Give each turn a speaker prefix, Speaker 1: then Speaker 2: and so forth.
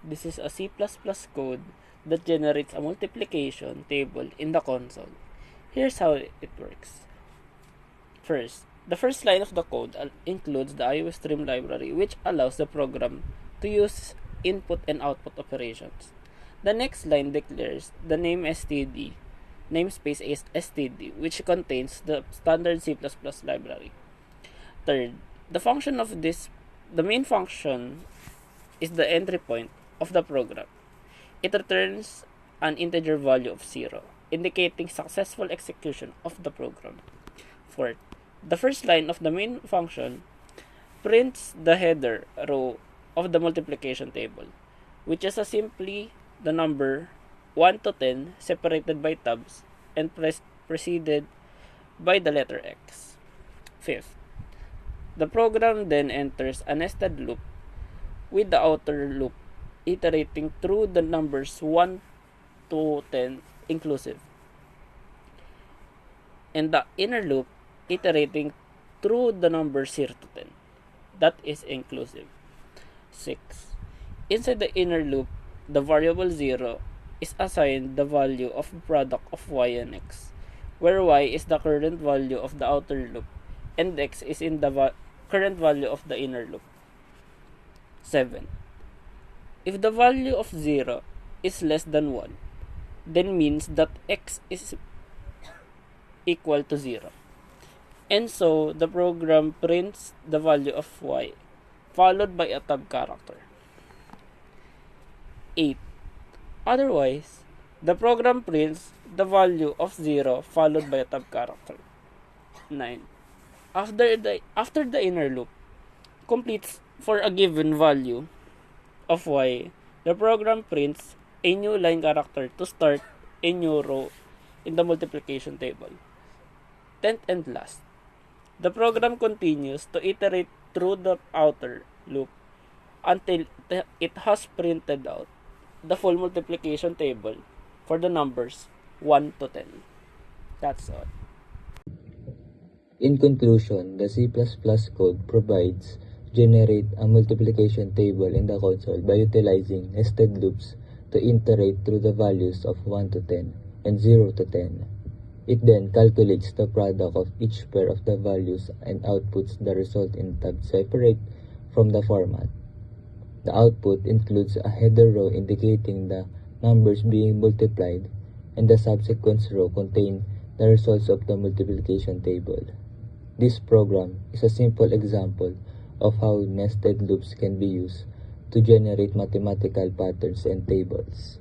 Speaker 1: This is a C++ code that generates a multiplication table in the console. Here's how it works. First, the first line of the code includes the IOStream library, which allows the program to use input and output operations. The next line declares the namespace is std, which contains the standard C++ library. Third, the main function is the entry point of the program. It returns an integer value of 0, indicating successful execution of the program. Fourth, the first line of the main function prints the header row of the multiplication table, which is simply the number 1 to 10 separated by tabs and preceded by the letter X. Fifth, the program then enters a nested loop with the outer loop iterating through the numbers 1 to 10 inclusive, and the inner loop iterating through the number 0 to 10, that is inclusive. 6. Inside the inner loop, the variable 0 is assigned the value of product of y and x, where y is the current value of the outer loop and x is in the current value of the inner loop. 7. If the value of 0 is less than 1, then means that x is equal to 0. And so, the program prints the value of y, followed by a tab character. 8. Otherwise, the program prints the value of 0, followed by a tab character. 9. After the inner loop completes for a given value of y, the program prints a new line character to start a new row in the multiplication table. 10th and last, the program continues to iterate through the outer loop until it has printed out the full multiplication table for the numbers 1 to 10. That's all.
Speaker 2: In conclusion, the C++ code provides generate a multiplication table in the console by utilizing nested loops to iterate through the values of 1 to 10 and 0 to 10. It then calculates the product of each pair of the values and outputs the result in tabs separate from the format. The output includes a header row indicating the numbers being multiplied, and the subsequent row contain the results of the multiplication table. This program is a simple example of how nested loops can be used to generate mathematical patterns and tables.